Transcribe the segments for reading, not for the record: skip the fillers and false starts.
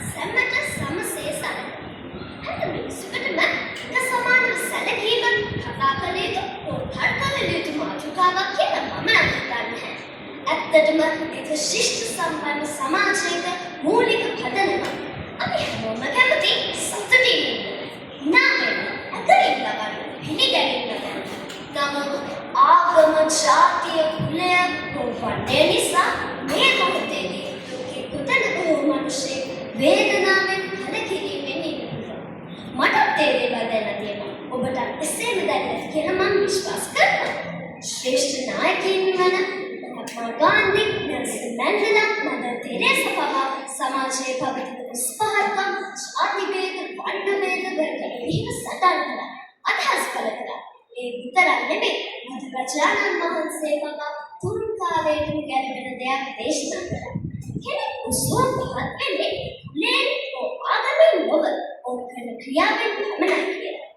සැමට සමසේ සලකන. හැම මිනිසෙකුටම එක සමානව සැලකීම කතා කළ යුතු පොත්පත් කළ යුතු මාතෘකාවක් කියලා මම නම් හිතන්නේ. ඇත්තටම ඒක ශිෂ්ට සම්පන්න සමාජයක මූලික පදනමක්. අපි හැමෝම කැමති සතුටින් ඉන්න. නාමයෙන් අතරින් ලබන්න පිළිගැනීම ගන්න. නමුත් ආගම, ජාතිය, කුලය වර්ණය නිසා මේ මොහොතේදී දුකේ කොතනක හෝ මිනිසෙක් වේදනාවෙන් කලකිරීමෙන් ඉන්නවා. මට තේරෙලා දැන තියෙනවා. ඔබට එසේම දැනෙන්නේ කියලා මම විශ්වාස කරනවා. ශ්‍රේෂ්ඨ නායකයින් වන මහත්මා ගාන්ධි, නෙල්සන් මැන්ඩෙලා, මදර් තෙරේසා පවා සමාජයේ පවතින නිස්පහල්කම්, ජාති භේද, වර්ණ භේද වැළකීම සටන් කළා. අදහස් කළ කළා. ඒ විතරක් නෙමෙයි බුදුරජාණන් වහන්සේ පවා තුරුකාවේට ගැලපෙන දෙයක් දේශනා කළා. කෙනෙක් උසුව පහත් වෙන්නේ කුලයෙන් හෝ ආගමෙන් නොව ඔවුන් කරන ක්‍රියාවෙන් පමණයි කියලා.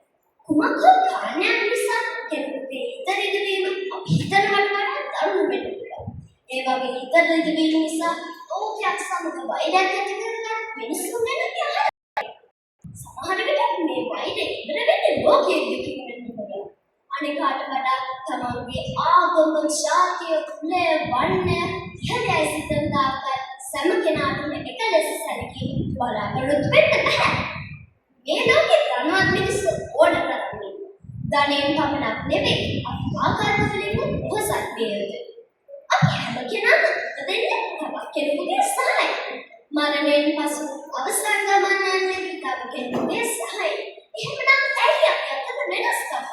කුමක් හෝ කාරණයක් නිසා කෙනෙකුගේ හිත රිදවීම අපි හිතනවට වඩා දරුණු වෙන්න පුළුවන්. ඒ වගේ හිත රිදවීම නිසා ලෝකයක් සමග වෛරයක් ඇති කරගන්න මිනිස්සු වෙන යහරයි. සමහර විට මේ වෛරය ඉවර වෙන්නේ ලෝකයේ විකින් වෙන්න පුළුවන්. අනිකාට වඩා තමන්ගේ ආගම, ජාතිය, කුලය, වර්ණය ඉහළයි සිතන තාක්කල් සෑම කෙනාටම එක ලෙස සැලකීම බලාපොරොත්තු වෙන්න බෑ. මේ ලෝකේ ධනවත් මිනිස්සු ඕන කරන්නේ. ධනයෙන් පමණක් නෙවෙයි ආකාරවලින් උපසත් විය යුතුයි. අපි හැම කෙනාම දෙන්නේ තවත් කෙනෙකුගේ සහාය. මරණයෙන් පසු අවසන් ගමන යන්නේ තව කෙනෙකුගේ සහාය. එහෙමනම් ඇයි අපි අතට වෙනස්කම?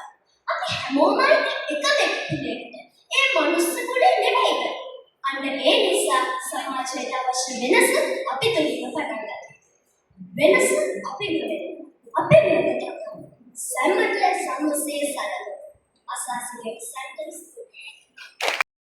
අපි හැමෝම එක දෙයකට. ඒ මනුස්ස කුලේ නෙමෙයිද? අන්න ඒ නිසා සමාජයට අවශ්‍ය වෙනස අපි තුලින් පටන් ගන්නවා. වෙනස අපි වෙන්නේ. අපේ වෙනකට සම්මත සම්මසේ සරල. අසාසික සෙන්ටෙන්ස්